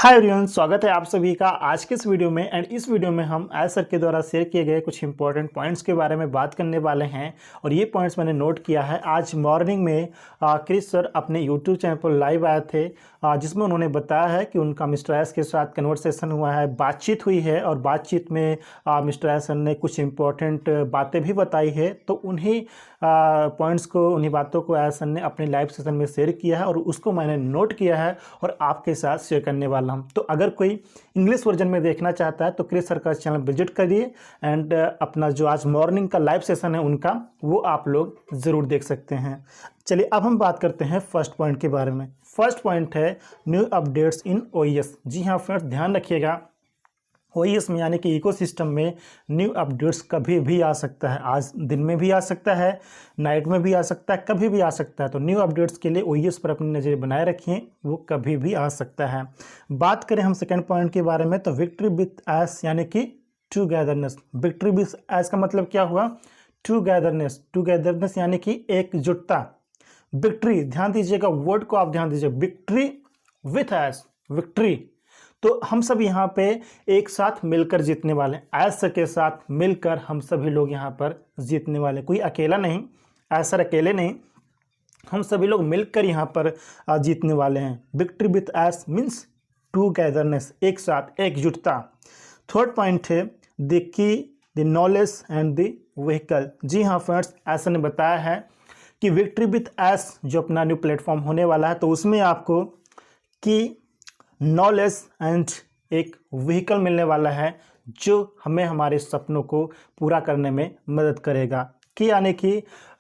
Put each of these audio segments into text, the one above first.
Hi everyone, स्वागत है आप सभी का आज के इस वीडियो में। एंड इस वीडियो में हम एज सर के द्वारा शेयर किए गए कुछ इंपॉर्टेंट पॉइंट्स के बारे में बात करने वाले हैं। और ये पॉइंट्स मैंने नोट किया है। आज मॉर्निंग में क्रिस सर अपने यूट्यूब चैनल पर लाइव आए थे, जिसमें उन्होंने बताया है कि उनका मिस्टर एस के साथ कन्वर्सेशन हुआ है, बातचीत हुई है। और बातचीत में मिस्टर एस सर ने कुछ इंपॉर्टेंट बातें भी बताई है। तो उन्हीं पॉइंट्स को, उन्हीं बातों को एस सर ने अपने लाइव सेशन में शेयर किया है और उसको मैंने नोट किया है और आपके साथ शेयर करने वाला हूँ। तो अगर कोई इंग्लिश वर्जन में देखना चाहता है तो क्रिस सर का चैनल विजिट करिए एंड अपना जो आज मॉर्निंग का लाइव सेशन है उनका, वो आप लोग ज़रूर देख सकते हैं। चलिए अब हम बात करते हैं फर्स्ट पॉइंट के बारे में। फर्स्ट पॉइंट है न्यू अपडेट्स इन ओईएस। जी हाँ फ्रेंड्स, ध्यान रखिएगा, ओईएस में यानी कि इकोसिस्टम में न्यू अपडेट्स कभी भी आ सकता है। आज दिन में भी आ सकता है, नाइट में भी आ सकता है, कभी भी आ सकता है। तो न्यू अपडेट्स के लिए ओईएस पर अपनी नज़र बनाए रखिए, वो कभी भी आ सकता है। बात करें हम सेकंड पॉइंट के बारे में तो विक्ट्री विथ एस यानी कि टुगेदरनेस। विक्ट्री विथ एस का मतलब क्या हुआ? टुगेदरनेस। टुगेदरनेस यानी कि एकजुटता। विक्ट्री, ध्यान दीजिएगा, वर्ड को आप ध्यान दीजिए, विक्ट्री विथ एस, विक्ट्री। तो हम सब यहाँ पे एक साथ मिलकर जीतने वाले, एस सर के साथ मिलकर हम सभी लोग यहाँ पर जीतने वाले। कोई अकेला नहीं, एस सर अकेले नहीं, हम सभी लोग मिलकर यहाँ पर जीतने वाले हैं। Victory with us means togetherness, एक साथ, एकजुटता। थर्ड पॉइंट है the key the knowledge and the vehicle. जी हाँ फ्रेंड्स, एस ने बताया है कि विक्ट्री विथ एस जो अपना न्यू प्लेटफॉर्म होने वाला है तो उसमें आपको की नॉलेज एंड एक व्हीकल मिलने वाला है जो हमें हमारे सपनों को पूरा करने में मदद करेगा। कि यानी कि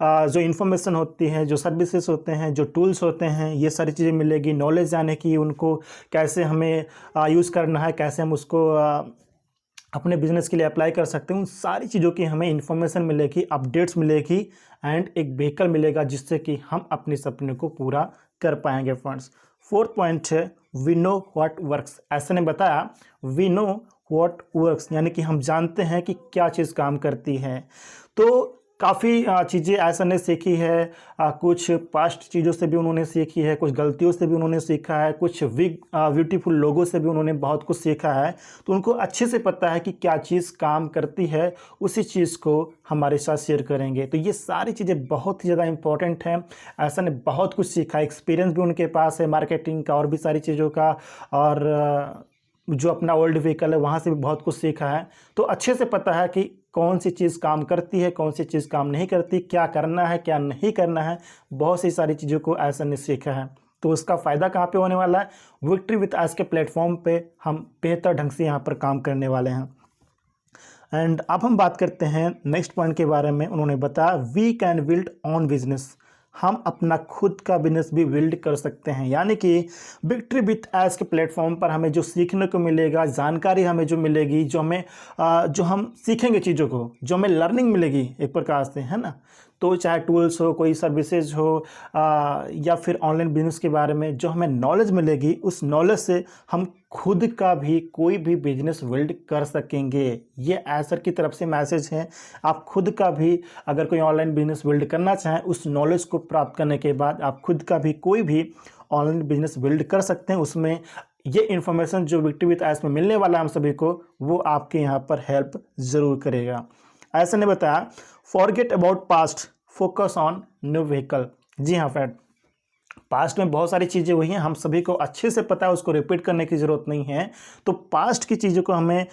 जो इन्फॉर्मेशन होती है, जो सर्विसेज होते हैं, जो टूल्स होते हैं, ये सारी चीज़ें मिलेगी। नॉलेज यानी कि उनको कैसे हमें यूज़ करना है, कैसे हम उसको अपने बिजनेस के लिए अप्लाई कर सकते हैं, उन सारी चीज़ों की हमें इन्फॉर्मेशन मिलेगी, अपडेट्स मिलेगी एंड एक व्हीकल मिलेगा जिससे कि हम अपने सपने को पूरा कर पाएंगे फ्रेंड्स। फोर्थ पॉइंट है वी नो व्हाट वर्क्स। ऐसे ने बताया वी नो व्हाट वर्क्स यानी कि हम जानते हैं कि क्या चीज़ काम करती है। तो काफ़ी चीज़ें ऐसा ने सीखी है, कुछ पास्ट चीज़ों से भी उन्होंने सीखी है, कुछ गलतियों से भी उन्होंने सीखा है, कुछ ब्यूटीफुल लोगों से भी उन्होंने बहुत कुछ सीखा है। तो उनको अच्छे से पता है कि क्या चीज़ काम करती है, उसी चीज़ को हमारे साथ शेयर करेंगे। तो ये सारी चीज़ें बहुत ही ज़्यादा इंपॉर्टेंट हैं। ऐसा ने बहुत कुछ सीखा, एक्सपीरियंस भी उनके पास है मार्केटिंग का और भी सारी चीज़ों का, और जो अपना ओल्ड व्हीकल है वहाँ से भी बहुत कुछ सीखा है। तो अच्छे से पता है कि कौन सी चीज़ काम करती है, कौन सी चीज़ काम नहीं करती, क्या करना है, क्या नहीं करना है। बहुत सी सारी चीज़ों को ऐसा ने सीखा है। तो उसका फ़ायदा कहाँ पे होने वाला है? विक्ट्री विथ एस के प्लेटफॉर्म पे हम बेहतर ढंग से यहाँ पर काम करने वाले हैं। एंड अब हम बात करते हैं नेक्स्ट पॉइंट के बारे में। उन्होंने बताया we can build on business. हम अपना खुद का बिजनेस भी बिल्ड कर सकते हैं। यानी कि विक्ट्री विथ एस के प्लेटफॉर्म पर हमें जो सीखने को मिलेगा, जानकारी हमें जो मिलेगी, जो हम सीखेंगे चीज़ों को, जो हमें लर्निंग मिलेगी एक प्रकार से, है ना। तो चाहे टूल्स हो, कोई सर्विसेज हो, या फिर ऑनलाइन बिजनेस के बारे में जो हमें नॉलेज मिलेगी, उस नॉलेज से हम खुद का भी कोई भी बिजनेस बिल्ड कर सकेंगे। ये एसर की तरफ से मैसेज है। आप खुद का भी अगर कोई ऑनलाइन बिजनेस बिल्ड करना चाहें, उस नॉलेज को प्राप्त करने के बाद आप खुद का भी कोई भी ऑनलाइन बिजनेस बिल्ड कर सकते हैं। उसमें ये इन्फॉर्मेशन जो विक्ट्री विथ एस में मिलने वाला है हम सभी को, वो आपके यहाँ पर हेल्प ज़रूर करेगा। ऐसा ने बताया forget about past, focus on new vehicle. जी हाँ फ्रेंड, पास्ट में बहुत सारी चीज़ें हुई हैं, हम सभी को अच्छे से पता है, उसको रिपीट करने की ज़रूरत नहीं है। तो पास्ट की चीज़ों को हमें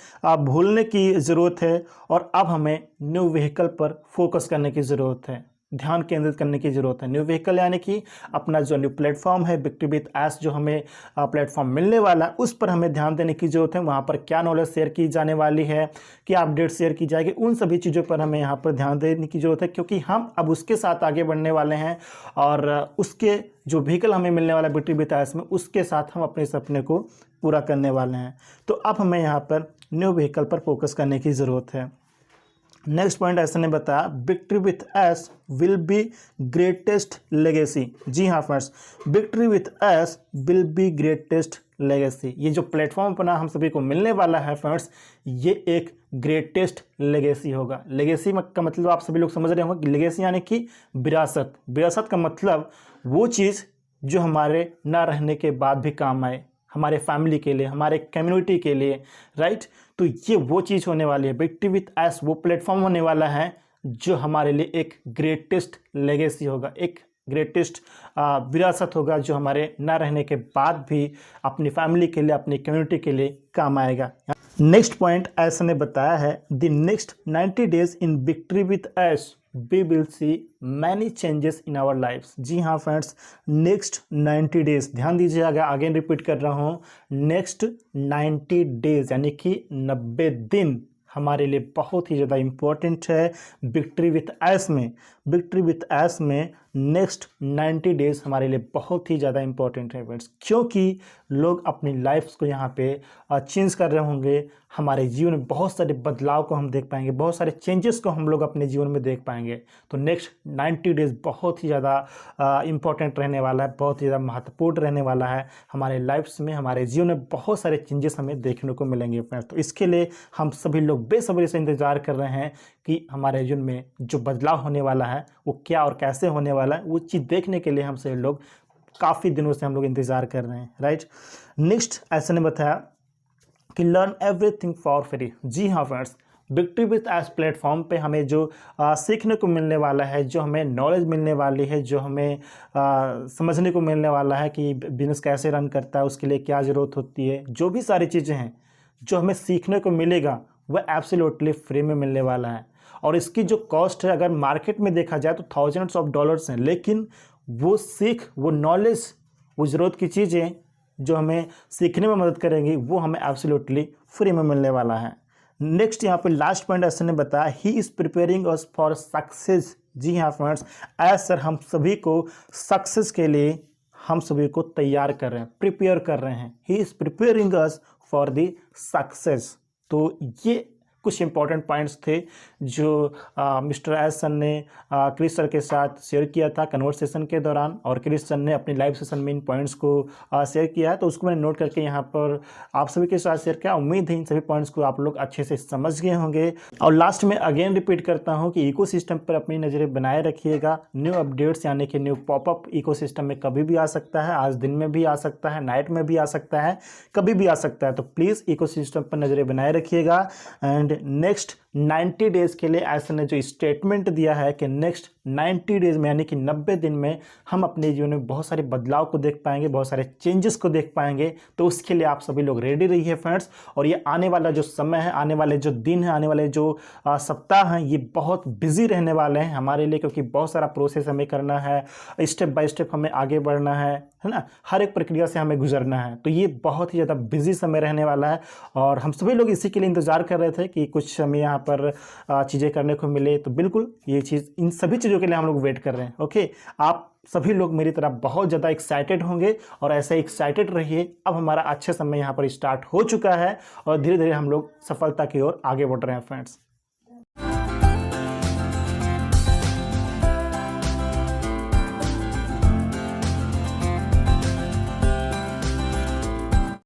भूलने की ज़रूरत है और अब हमें न्यू व्हीकल पर फोकस करने की ज़रूरत है, ध्यान केंद्रित करने की ज़रूरत है। न्यू व्हीकल यानी कि अपना जो न्यू प्लेटफॉर्म है विक्ट्री विथ एस, जो हमें प्लेटफॉर्म मिलने वाला है, उस पर हमें ध्यान देने की ज़रूरत है। वहाँ पर क्या नॉलेज शेयर की जाने वाली है, क्या अपडेट शेयर की जाएगी, उन सभी चीज़ों पर हमें यहाँ पर ध्यान देने की ज़रूरत है, क्योंकि हम अब उसके साथ आगे बढ़ने वाले हैं और उसके जो व्हीकल हमें मिलने वाला है विक्ट्री विथ एस में, उसके साथ हम अपने सपने को पूरा करने वाले हैं। तो अब हमें यहाँ पर न्यू व्हीकल पर फोकस करने की ज़रूरत है। नेक्स्ट पॉइंट ऐसा ने बताया victory with us will be greatest legacy. जी हाँ friends, victory with us will be greatest legacy. ये जो प्लेटफॉर्म अपना हम सभी को मिलने वाला है फ्रेंड्स, ये एक ग्रेटेस्ट लेगेसी होगा। लेगेसी का मतलब आप सभी लोग समझ रहे होंगे कि लेगेसी यानी कि विरासत। विरासत का मतलब वो चीज़ जो हमारे ना रहने के बाद भी काम आए, हमारे फैमिली के लिए, हमारे कम्युनिटी के लिए, राइट। तो ये वो चीज़ होने वाली है, विक्ट्री विथ एस वो प्लेटफॉर्म होने वाला है जो हमारे लिए एक ग्रेटेस्ट लेगेसी होगा, एक ग्रेटेस्ट विरासत होगा, जो हमारे ना रहने के बाद भी अपनी फैमिली के लिए, अपनी कम्युनिटी के लिए काम आएगा। नेक्स्ट पॉइंट ऐसा ने बताया है, the next 90 days in victory with us we will see many changes in our lifes. जी हाँ फ्रेंड्स, नेक्स्ट 90 डेज, ध्यान दीजिएगा, अगेन रिपीट कर रहा हूँ, नेक्स्ट 90 डेज यानी कि 90 दिन हमारे लिए बहुत ही ज़्यादा इम्पोर्टेंट है विक्ट्री विथ एस में। विक्ट्री विथ एस में नेक्स्ट 90 डेज हमारे लिए बहुत ही ज़्यादा इम्पोर्टेंट है फ्रेंड्स, क्योंकि लोग अपनी लाइफ्स को यहाँ पे चेंज कर रहे होंगे। हमारे जीवन में बहुत सारे बदलाव को हम देख पाएंगे, बहुत सारे चेंजेस को हम लोग अपने जीवन में देख पाएंगे। तो नेक्स्ट 90 डेज बहुत ही ज़्यादा इम्पोर्टेंट रहने वाला है, बहुत ही ज़्यादा महत्वपूर्ण रहने वाला है हमारे लाइफ्स में, हमारे जीवन में बहुत सारे चेंजेस हमें देखने को मिलेंगे फ्रेंड्स। तो इसके लिए हम सभी लोग बेसब्री से इंतज़ार कर रहे हैं कि हमारे जीवन में जो बदलाव होने वाला है वो क्या और कैसे होने वाला है, वो चीज़ देखने के लिए हम सभी लोग काफ़ी दिनों से हम लोग इंतज़ार कर रहे हैं, राइट। नेक्स्ट ऐसा ने बताया कि लर्न एवरीथिंग फॉर फ्री। जी हाँ friends, victory with S platform पे हमें जो सीखने को मिलने वाला है, जो हमें नॉलेज मिलने वाली है, जो हमें समझने को मिलने वाला है कि बिजनेस कैसे रन करता है, उसके लिए क्या ज़रूरत होती है, जो भी सारी चीज़ें हैं जो हमें सीखने को मिलेगा वह एब्सोल्युटली फ्री में मिलने वाला है। और इसकी जो कॉस्ट है अगर मार्केट में देखा जाए तो थाउजेंड्स ऑफ डॉलर्स हैं, लेकिन वो सीख, वो नॉलेज, वो ज़रूरत की चीज़ें जो हमें सीखने में मदद करेंगी वो हमें एब्सोल्युटली फ्री में मिलने वाला है। नेक्स्ट यहाँ पे लास्ट पॉइंट ऐसे ने बताया, he is preparing us for success. जी हाँ फ्रेंड्स, एज सर हम सभी को सक्सेस के लिए हम सभी को तैयार कर रहे हैं, प्रिपेयर कर रहे हैं। ही is preparing us for the success. तो ये कुछ इंपॉर्टेंट पॉइंट्स थे जो मिस्टर एस सर ने क्रिस सर के साथ शेयर किया था कन्वर्सेशन के दौरान, और क्रिस सर ने अपनी लाइव सेशन में इन पॉइंट्स को शेयर किया है, तो उसको मैंने नोट करके यहाँ पर आप सभी के साथ शेयर किया। उम्मीद है इन सभी पॉइंट्स को आप लोग अच्छे से समझ गए होंगे। और लास्ट में अगेन रिपीट करता हूँ कि इकोसिस्टम पर अपनी नज़रें बनाए रखिएगा। न्यू अपडेट्स यानी कि न्यू पॉपअप इकोसिस्टम में कभी भी आ सकता है, आज दिन में भी आ सकता है, नाइट में भी आ सकता है, कभी भी आ सकता है। तो प्लीज़ इकोसिस्टम पर नज़रें बनाए रखिएगा। एंड नेक्स्ट 90 डेज़ के लिए ऐसा ने जो स्टेटमेंट दिया है कि नेक्स्ट 90 डेज़ में यानी कि 90 दिन में हम अपने जीवन में बहुत सारे बदलाव को देख पाएंगे, बहुत सारे चेंजेस को देख पाएंगे। तो उसके लिए आप सभी लोग रेडी रहिए फ्रेंड्स। और ये आने वाला जो समय है, आने वाले जो दिन है, आने वाले जो सप्ताह हैं, ये बहुत बिजी रहने वाले हैं हमारे लिए, क्योंकि बहुत सारा प्रोसेस हमें करना है, स्टेप बाय स्टेप हमें आगे बढ़ना है ना, हर एक प्रक्रिया से हमें गुजरना है। तो ये बहुत ही ज़्यादा बिजी समय रहने वाला है और हम सभी लोग इसी के लिए इंतज़ार कर रहे थे कि कुछ हमें यहाँ पर चीज़ें करने को मिले। तो बिल्कुल ये चीज़, इन सभी चीज़ों के लिए हम लोग वेट कर रहे हैं। ओके, आप सभी लोग मेरी तरह बहुत ज़्यादा एक्साइटेड होंगे और ऐसे एक्साइटेड रहिए। अब हमारा अच्छे समय यहाँ पर स्टार्ट हो चुका है और धीरे धीरे हम लोग सफलता की ओर आगे बढ़ रहे हैं फ्रेंड्स।